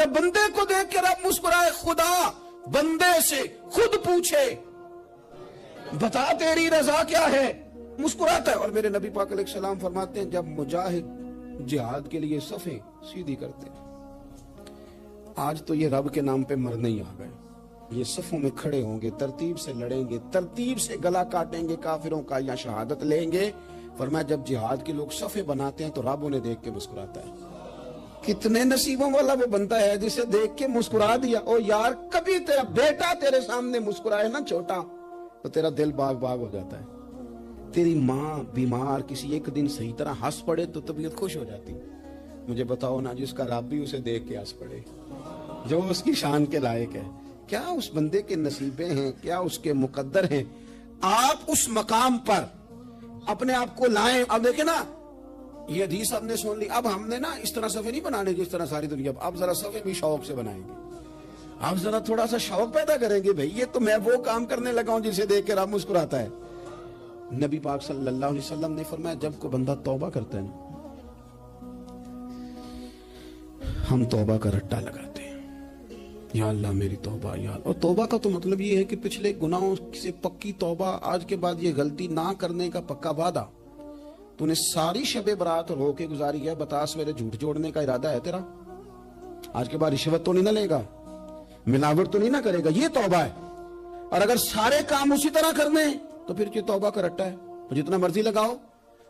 جب بندے کو دیکھ کے رب مسکرائے، خدا بندے سے خود پوچھے بتا تیری رضا کیا ہے، مسکراتا ہے۔ اور میرے نبی پاک علیہ السلام فرماتے ہیں جب مجاہد جہاد کے لیے صفیں سیدھی کرتے ہیں، آج تو یہ رب کے نام پہ مرنے ہی آ گئے، یہ صفوں میں کھڑے ہوں گے، ترتیب سے لڑیں گے، ترتیب سے گلا کاٹیں گے کافروں کا یا شہادت لیں گے۔ فرمایا جب جہاد کے لوگ صفیں بناتے ہیں تو رب انہیں دیکھ کے مسکراتا ہے۔ کتنے نصیبوں والا وہ بنتا ہے جسے دیکھ کے مسکرا دیا۔ او یار، کبھی تیرا بیٹا تیرے سامنے مسکرائے نا چھوٹا تو تیرا دل باغ باغ ہو جاتا ہے۔ تیری ماں بیمار کسی ایک دن صحیح طرح ہنس پڑے تو طبیعت خوش ہو جاتی۔ مجھے بتاؤ نا جس کا رب بھی اسے دیکھ کے ہنس پڑے، جو اس کی شان کے لائق ہے، کیا اس بندے کے نصیبے ہیں، کیا اس کے مقدر ہیں؟ آپ اس مقام پر اپنے آپ کو لائیں۔ اب دیکھیں نا، یہ حدیث ہم نے سن لی، اب ہم نے نا اس طرح صفحے نہیں بنانے جس طرح ساری دنیا، اب ذرا صفحے بھی شوق سے بنائیں گے، اب ذرا تھوڑا سا شوق پیدا کریں گے۔ بھئی یہ تو میں وہ کام کرنے لگا ہوں جسے دیکھ کے رب مسکراتا ہے۔ نبی پاک صلی اللہ علیہ وسلم نے فرمایا جب کوئی بندہ توبہ کرتا ہے نا، ہم توبہ کا رٹا لگاتے ہیں، یا اللہ میری توبہ، یا اللہ۔ اور توبہ کا تو مطلب یہ ہے کہ پچھلے گناہوں سے پکی توبہ، آج کے بعد یہ غلطی نہ کرنے کا پکا وعدہ۔ تو نے ساری شب برات رو کے گزاری ہے، بتا سویرے جھوٹ جوڑنے کا ارادہ ہے تیرا؟ آج کے بعد رشوت تو نہیں نہ لے گا، ملاوٹ تو نہیں نہ کرے گا، یہ توبہ ہے۔ اور اگر سارے کام اسی طرح کرنے تو پھر یہ توبہ کا رٹا ہے، تو جتنا مرضی لگاؤ۔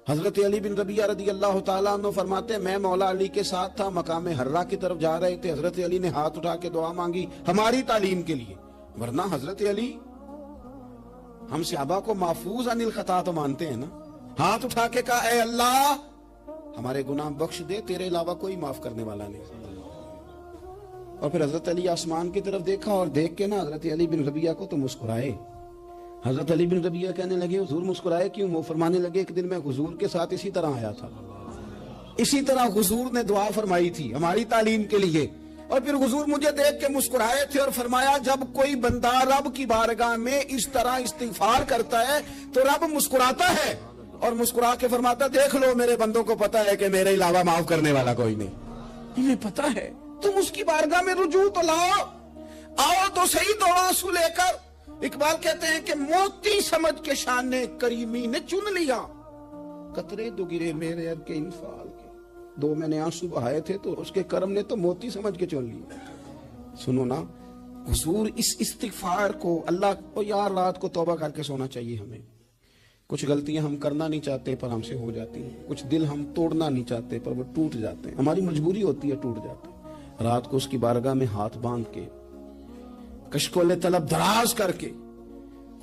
حضرت علی بن ربیعہ رضی اللہ تعالیٰ عنہ فرماتے ہیں میں مولا علی کے ساتھ تھا، مقام حرہ کی طرف جا رہے تھے، حضرت علی نے ہاتھ اٹھا کے دعا مانگی ہماری تعلیم کے لیے، ورنہ حضرت علی ہم صحابہ کو محفوظ عن الخطا تو مانتے ہیں نا۔ ہاتھ اٹھا کے کہا اے اللہ ہمارے گناہ بخش دے، تیرے علاوہ کوئی معاف کرنے والا نہیں۔ اور پھر حضرت علی آسمان کی طرف دیکھا اور دیکھ کے نا حضرت علی بن ربیعہ کو تو مسکرائے۔ حضرت علی بن ربیعہ کہنے لگے حضور مسکرائے کیوں؟ وہ فرمانے لگے ایک دن میں حضور کے ساتھ اسی طرح آیا تھا، اسی طرح حضور نے دعا فرمائی تھی ہماری تعلیم کے لیے، اور پھر حضور مجھے دیکھ کے مسکرائے تھے اور فرمایا جب کوئی بندہ رب کی بارگاہ میں اس طرح استغفار کرتا ہے تو رب مسکراتا ہے، اور مسکرا کے فرماتا دیکھ لو میرے بندوں کو پتا ہے کہ میرے علاوہ معاف کرنے والا کوئی نہیں، انہیں پتا ہے، تم اس کی بارگاہ میں رجوع تو لاؤ، آؤ تو صحیح دو آنسو لے کر۔ اقبال کہتے ہیں کہ موتی سمجھ کے شان کریمی نے چن لیا، قطرے دو گرے میرے اب کے انفعال کے، دو میں نے آنسو بہائے تھے تو اس کے کرم نے تو موتی سمجھ کے چن لیا۔ سنو نا، حضور اس استغفار کو اللہ کو، یار رات کو توبہ کر کے سونا چاہیے ہمیں۔ کچھ غلطیاں ہم کرنا نہیں چاہتے پر ہم سے ہو جاتی ہیں، کچھ دل ہم توڑنا نہیں چاہتے پر وہ ٹوٹ جاتے ہیں، ہماری مجبوری ہوتی ہے ٹوٹ جاتے ہیں۔ رات کو اس کی بارگاہ میں ہاتھ باندھ کے، کشکول طلب دراز کر کے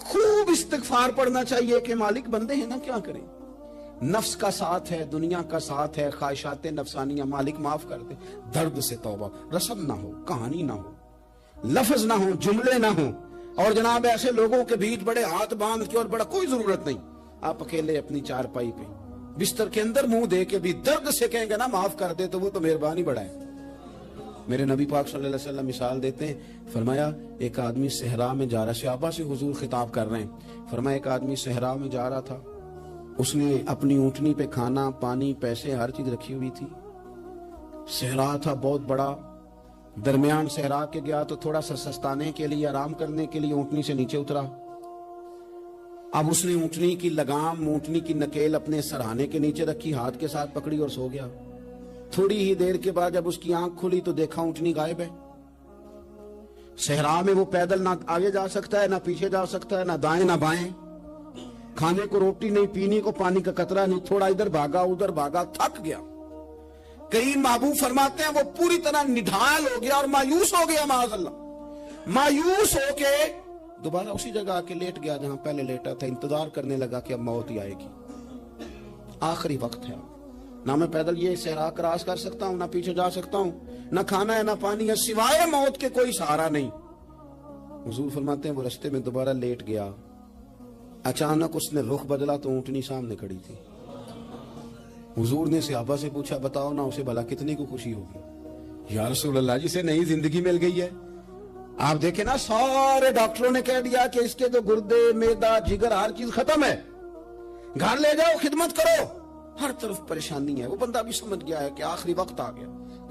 خوب استغفار پڑھنا چاہیے کہ مالک بندے ہیں نا کیا کریں، نفس کا ساتھ ہے، دنیا کا ساتھ ہے، خواہشات نفسانیہ، مالک معاف کر دے۔ درد سے توبہ، رسم نہ ہو، کہانی نہ ہو، لفظ نہ ہو، جملے نہ ہو، اور جناب ایسے لوگوں کے بیچ بڑے ہاتھ باندھ کے اور بڑا کوئی ضرورت نہیں، آپ اکیلے اپنی چارپائی پہ بستر کے اندر منہ دے کے بھی درد سے کہیں گے نا معاف کر دے تو وہ تو مہربانی بڑا ہے۔ میرے نبی پاک صلی اللہ علیہ وسلم مثال دیتے ہیں، فرمایا ایک آدمی صحرا میں جا رہا، صحابہ سے حضور خطاب کر رہے ہیں، فرمایا ایک آدمی صحرا میں جا رہا تھا، اس نے اپنی اونٹنی پہ کھانا پانی پیسے ہر چیز رکھی ہوئی تھی، صحرا تھا بہت بڑا، درمیان صحرا کے گیا تو تھوڑا سا سستانے کے لیے آرام کرنے کے لیے اونٹنی سے نیچے اترا، اب اس نے اونٹنی کی لگام، اونٹنی کی نکیل اپنے سرہانے کے نیچے رکھی، ہاتھ کے ساتھ پکڑی اور سو گیا۔ تھوڑی ہی دیر کے بعد جب اس کی آنکھ کھلی تو دیکھا اونٹنی غائب ہے۔ صحرا میں وہ پیدل نہ آگے جا سکتا ہے، نہ پیچھے جا سکتا ہے، نہ دائیں نہ بائیں، کھانے کو روٹی نہیں، پینے کو پانی کا قطرہ نہیں، تھوڑا ادھر بھاگا ادھر بھاگا، تھک گیا۔ کریم محبوب فرماتے ہیں وہ پوری طرح نڈھال ہو گیا اور مایوس ہو گیا، معاذ اللہ، مایوس ہو کے دوبارہ اسی جگہ آ کے لیٹ گیا جہاں پہلے لیٹا تھا، انتظار کرنے لگا کہ اب موت ہی آئے گی، آخری وقت ہے، نہ میں پیدل یہ صحرا کراس کر سکتا ہوں، نہ پیچھے جا سکتا ہوں، نہ کھانا ہے نہ پانی ہے، سوائے موت کے کوئی سہارا نہیں۔ حضور فرماتے ہیں وہ رستے میں دوبارہ لیٹ گیا، اچانک اس نے رخ بدلا تو اونٹنی سامنے کھڑی تھی۔ حضور نے صحابہ سے پوچھا بتاؤ نا اسے بھلا کتنے کو خوشی ہوگی؟ یا رسول اللہ جسے نئی زندگی مل گئی ہے۔ آپ دیکھیں نا سارے ڈاکٹروں نے کہہ دیا کہ اس کے تو گردے معدہ جگر ہر چیز ختم ہے، گھر لے جاؤ خدمت کرو، ہر طرف پریشانی ہے، وہ بندہ بھی سمجھ گیا ہے کہ آخری وقت آ گیا،